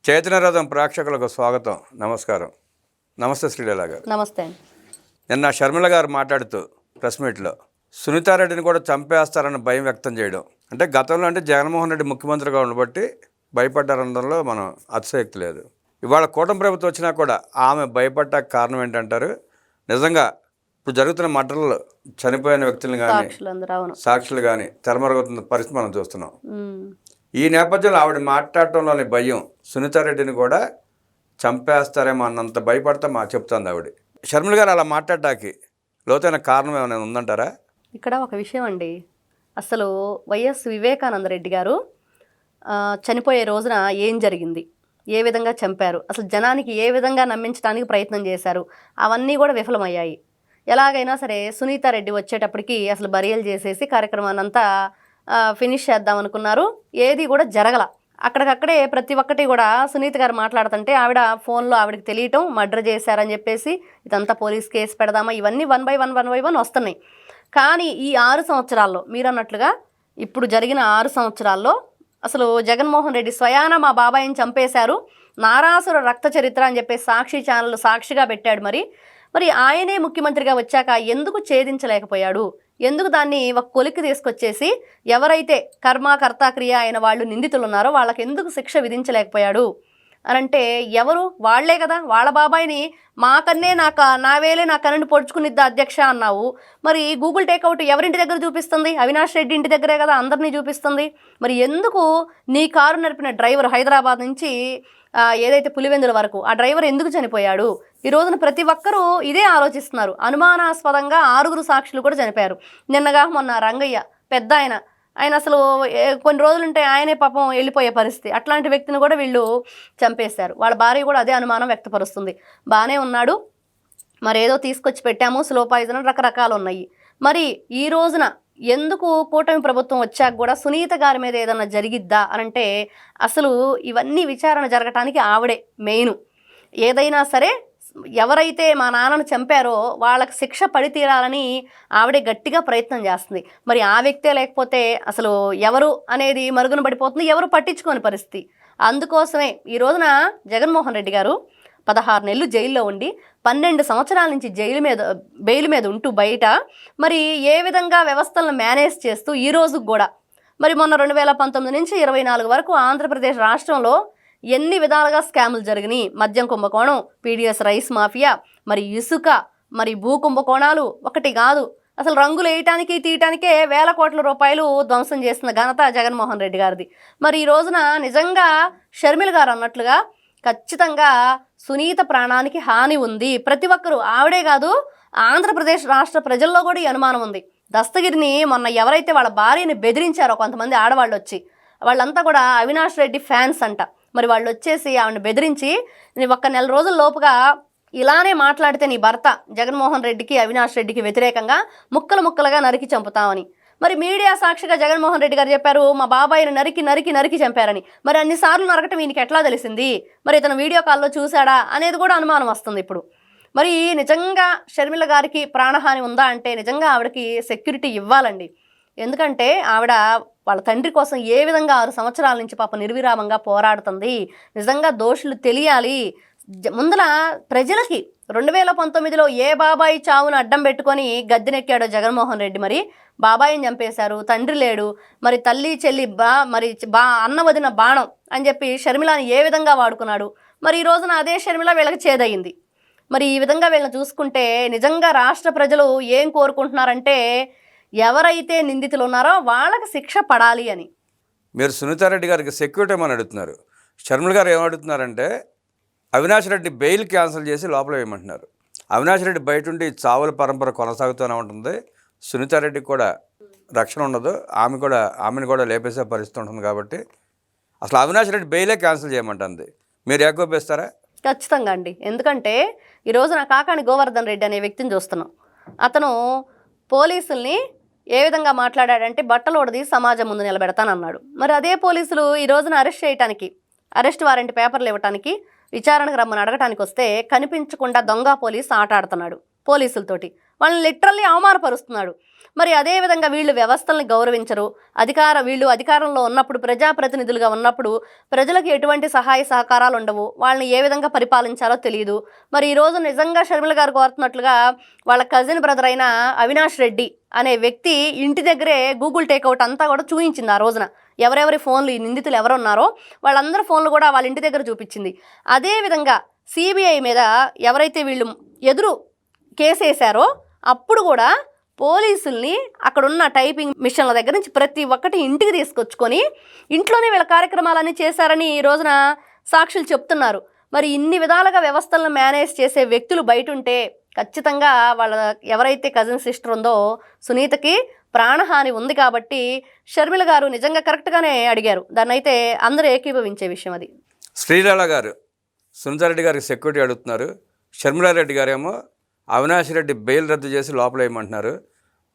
చైతన్యరథం ప్రేక్షకులకు స్వాగతం. నమస్కారం. నమస్తే శ్రీలీల గారు. నమస్తే. నిన్న షర్మిల గారు మాట్లాడుతూ ప్రెస్ మీట్లో సునీతారెడ్డిని కూడా చంపేస్తారన్న భయం వ్యక్తం చేయడం, అంటే గతంలో అంటే జగన్మోహన్ రెడ్డి ముఖ్యమంత్రిగా ఉండబట్టి భయపడ్డారనడంలో మనం అతిశయక్తి లేదు. ఇవాళ కూటమి ప్రభుత్వం వచ్చినా కూడా ఆమె భయపడ్డానికి కారణం ఏంటంటారు? నిజంగా ఇప్పుడు జరుగుతున్న మటర్లు చనిపోయిన వ్యక్తులను కానీ సాక్షులు కానీ తెరమరుగుతున్న పరిస్థితి మనం చూస్తున్నాం. ఈ నేపథ్యంలో ఆవిడ మాట్లాడటంలోని భయం సునీతారెడ్డిని కూడా చంపేస్తారేమో అన్నంత భయపడతా చెప్తుంది ఆవిడ. షర్మిల గారు అలా మాట్లాడటానికి లోతైన కారణం ఏమైనా ఉందంటారా? ఇక్కడ ఒక విషయం అండి, అసలు వైఎస్ వివేకానంద రెడ్డి గారు చనిపోయే రోజున ఏం జరిగింది, ఏ విధంగా చంపారు, అసలు జనానికి ఏ విధంగా నమ్మించడానికి ప్రయత్నం చేశారు, అవన్నీ కూడా విఫలమయ్యాయి. ఎలాగైనా సరే సునీతారెడ్డి వచ్చేటప్పటికి అసలు బరియలు చేసేసి కార్యక్రమాన్ని అంతా ఫినిష్ చేద్దాం అనుకున్నారు. ఏది కూడా జరగల. అక్కడికక్కడే ప్రతి ఒక్కటి కూడా సునీత గారు మాట్లాడుతుంటే ఆవిడ ఫోన్లో ఆవిడకి తెలియటం మర్డర్ చేశారని చెప్పేసి ఇదంతా పోలీస్ కేసు పెడదామా, ఇవన్నీ వన్ బై వన్ వస్తున్నాయి. కానీ ఈ 6 సంవత్సరాల్లో మీరు అన్నట్లుగా ఇప్పుడు జరిగిన 6 సంవత్సరాల్లో అసలు జగన్మోహన్ రెడ్డి స్వయాన మా బాబాయిని చంపేశారు, నారాసుర రక్త చరిత్ర అని చెప్పేసి సాక్షి ఛానల్ సాక్షిగా పెట్టాడు. మరి ఆయనే ముఖ్యమంత్రిగా వచ్చాక ఎందుకు ఛేదించలేకపోయాడు? ఎందుకు దాన్ని ఒక కొలిక్కి తీసుకొచ్చేసి ఎవరైతే కర్త క్రియ అయిన వాళ్ళు నిందితులు ఉన్నారో వాళ్ళకి ఎందుకు శిక్ష విధించలేకపోయాడు అనంటే, ఎవరు వాళ్లే కదా. వాళ్ళ బాబాయిని మాకన్నే నా వేలే నా కన్నుని పొడుచుకునిద్దా అధ్యక్ష అన్నావు. మరి గూగుల్ టేక్అవుట్ ఎవరింటి దగ్గర చూపిస్తుంది? అవినాష్ రెడ్డి ఇంటి దగ్గరే కదా అందరినీ చూపిస్తుంది. మరి ఎందుకు నీ కారు నడిపిన డ్రైవర్ హైదరాబాద్ నుంచి ఏదైతే పులివెందుల వరకు ఆ డ్రైవర్ ఎందుకు చనిపోయాడు? ఈ రోజున ప్రతి ఒక్కరూ ఇదే ఆలోచిస్తున్నారు. అనుమానాస్పదంగా 6 సాక్షులు కూడా చనిపోయారు. నిన్నగా మొన్న రంగయ్య పెద్ద ఆయన అసలు కొన్ని రోజులుంటే ఆయనే పాపం వెళ్ళిపోయే పరిస్థితి. అట్లాంటి వ్యక్తిని కూడా వీళ్ళు చంపేశారు. వాళ్ళ భార్య కూడా అదే అనుమానం వ్యక్తపరుస్తుంది. బాగానే ఉన్నాడు, మరేదో తీసుకొచ్చి పెట్టాము, స్లో పాయిజన్ రకరకాలు ఉన్నాయి. మరి ఈ రోజున ఎందుకు కూటమి ప్రభుత్వం వచ్చాక కూడా సునీత గారి మీద ఏదన్నా జరిగిద్దా అనంటే, అసలు ఇవన్నీ విచారణ జరగటానికి ఆవిడే మెయిన్. ఏదైనా సరే ఎవరైతే మా నాన్నను చంపారో వాళ్ళకి శిక్ష పడి తీరాలని ఆవిడే గట్టిగా ప్రయత్నం చేస్తుంది. మరి ఆ వ్యక్తే లేకపోతే అసలు ఎవరు అనేది మరుగున పడిపోతుంది, ఎవరు పట్టించుకోని పరిస్థితి. అందుకోసమే ఈ రోజున జగన్మోహన్ రెడ్డి గారు 16 నెలలు జైల్లో ఉండి 12 సంవత్సరాల నుంచి బెయిల్ మీద ఉంటూ బయట మరి ఏ విధంగా వ్యవస్థలను మేనేజ్ చేస్తూ ఈ రోజుకు కూడా మరి మొన్న 2019 నుంచి 24 వరకు ఆంధ్రప్రదేశ్ రాష్ట్రంలో ఎన్ని విధాలుగా స్కాములు జరిగినాయి. మద్యం కుంభకోణం, పీడిఎస్ రైస్ మాఫియా, మరి ఇసుక, మరి భూ కుంభకోణాలు ఒకటి కాదు. అసలు రంగులు వేయటానికి తీయటానికే వేల కోట్ల రూపాయలు ధ్వంసం చేసిన ఘనత జగన్మోహన్ రెడ్డి గారిది. మరి ఈ రోజున నిజంగా షర్మిల గారు అన్నట్లుగా ఖచ్చితంగా సునీత ప్రాణానికి హాని ఉంది. ప్రతి ఒక్కరూ, ఆవిడే కాదు ఆంధ్రప్రదేశ్ రాష్ట్ర ప్రజల్లో కూడా ఈ అనుమానం ఉంది. దస్తగిరిని మొన్న ఎవరైతే వాళ్ళ భార్యని బెదిరించారో కొంతమంది ఆడవాళ్ళు వచ్చి, వాళ్ళంతా కూడా అవినాష్ రెడ్డి ఫ్యాన్స్ అంట. మరి వాళ్ళు వచ్చేసి ఆవిడని బెదిరించి, నేను 1 నెల రోజుల లోపుగా ఇలానే మాట్లాడితే నీ భర్త జగన్మోహన్ రెడ్డికి అవినాష్ రెడ్డికి వ్యతిరేకంగా ముక్కలుగా నరికి చంపుతామని. మరి మీడియా సాక్షిగా జగన్మోహన్ రెడ్డి గారు చెప్పారు, మా బాబాయిని నరికి చంపారని. మరి అన్నిసార్లు నరకటం ఈయనకి ఎట్లా తెలిసింది? మరి ఇతను వీడియో కాల్లో చూశాడా అనేది కూడా అనుమానం వస్తుంది ఇప్పుడు. మరి నిజంగా షర్మిల గారికి ప్రాణహాని ఉందా అంటే నిజంగా ఆవిడకి సెక్యూరిటీ ఇవ్వాలండి. ఎందుకంటే ఆవిడ వాళ్ళ తండ్రి కోసం ఏ విధంగా 6 సంవత్సరాల నుంచి పాప నిర్విరామంగా పోరాడుతుంది. నిజంగా దోషులు తెలియాలి. ముందల ప్రజలకి 2019లో ఏ బాబాయి చావును అడ్డం పెట్టుకొని గద్దెనెక్కాడో జగన్మోహన్ రెడ్డి, మరి బాబాయిని చంపేశారు, తండ్రి లేడు, మరి తల్లి చెల్లి అన్న వదిన బాణం అని చెప్పి షర్మిలాని ఏ విధంగా వాడుకున్నాడు. మరి ఈ రోజున అదే షర్మిల వీళ్ళకి చేదయింది. మరి ఈ విధంగా వీళ్ళని చూసుకుంటే నిజంగా రాష్ట్ర ప్రజలు ఏం కోరుకుంటున్నారంటే, ఎవరైతే నిందితులు ఉన్నారో వాళ్ళకి శిక్ష పడాలి అని. మీరు సునీతారెడ్డి గారికి సెక్యూరిటీ ఏమని అడుగుతున్నారు. షర్మిల గారు ఏమడుగుతున్నారంటే, అవినాష్ రెడ్డి బెయిల్ క్యాన్సిల్ చేసి లోపల వేయమంటున్నారు. అవినాష్ రెడ్డి బయట ఉండి చావుల పరంపర కొనసాగుతూనే ఉంటుంది. సునీతారెడ్డికి కూడా రక్షణ ఉండదు, ఆమెను కూడా లేపేసే పరిస్థితి ఉంటుంది. కాబట్టి అసలు అవినాష్ రెడ్డి బెయిలే క్యాన్సిల్ చేయమంటుంది. మీరు ఏకోపిస్తారా? ఖచ్చితంగా అండి. ఎందుకంటే ఈ రోజున కాకాని గోవర్ధన్ రెడ్డి అనే వ్యక్తిని చూస్తున్నాం. అతను పోలీసుల్ని ఏ విధంగా మాట్లాడాడంటే, బట్టలు ఉడది సమాజం ముందు నిలబెడతానన్నాడు. మరి అదే పోలీసులు ఈ రోజున అరెస్ట్ చేయడానికి, అరెస్ట్ వారెంట్ పేపర్లు ఇవ్వడానికి, విచారణకు రమ్మని అడగటానికి వస్తే కనిపించకుండా దొంగ పోలీసు ఆట ఆడుతున్నాడు పోలీసులతోటి. వాళ్ళని లిటరల్లీ అవమానపరుస్తున్నాడు. మరి అదేవిధంగా వీళ్ళు వ్యవస్థల్ని గౌరవించరు. వీళ్ళు అధికారంలో ఉన్నప్పుడు, ప్రజాప్రతినిధులుగా ఉన్నప్పుడు ప్రజలకు ఎటువంటి సహాయ సహకారాలు ఉండవు. వాళ్ళని ఏ విధంగా పరిపాలించాలో తెలియదు. మరి ఈరోజు నిజంగా షర్మిల గారు కోరుతున్నట్లుగా వాళ్ళ కజిన్ బ్రదర్ అయిన అవినాష్ రెడ్డి అనే వ్యక్తి ఇంటి దగ్గరే గూగుల్ టేక్అవుట్ అంతా కూడా చూపించింది. ఆ రోజున ఎవరెవరి ఫోన్లు, ఈ నిందితులు ఎవరున్నారో వాళ్ళందరి ఫోన్లు కూడా వాళ్ళ ఇంటి దగ్గర చూపించింది. అదేవిధంగా సిబిఐ మీద ఎవరైతే వీళ్ళు ఎదురు కేసు వేశారో అప్పుడు కూడా పోలీసుల్ని అక్కడున్న టైపింగ్ మిషన్ల దగ్గర నుంచి ప్రతి ఒక్కటి ఇంటికి తీసుకొచ్చుకొని ఇంట్లోనే వీళ్ళ కార్యక్రమాలన్నీ చేశారని ఈ రోజున సాక్షులు చెప్తున్నారు. మరి ఇన్ని విధాలుగా వ్యవస్థలను మేనేజ్ చేసే వ్యక్తులు బయట ఉంటే ఖచ్చితంగా వాళ్ళ ఎవరైతే కజిన్ సిస్టర్ ఉందో సునీతకి ప్రాణహాని ఉంది. కాబట్టి షర్మిల గారు నిజంగా కరెక్ట్గానే అడిగారు. దాన్ని అయితే అందరూ ఏకీభవించే విషయం అది. శ్రీలత గారు సునీతారెడ్డి గారికి సెక్యూరిటీ అడుగుతున్నారు. షర్మిలారెడ్డి గారేమో అవినాష్ రెడ్డి బెయిల్ రద్దు చేసి లోపల వేయమంటున్నారు.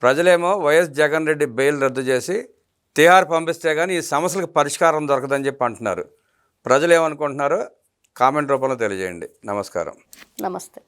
ప్రజలేమో వైఎస్ జగన్ రెడ్డి బెయిల్ రద్దు చేసి తిహార్ పంపిస్తే కానీ ఈ సమస్యలకు పరిష్కారం దొరకదని చెప్పి అంటున్నారు. ప్రజలు ఏమనుకుంటున్నారో కామెంట్ రూపంలో తెలియజేయండి. నమస్కారం. నమస్తే.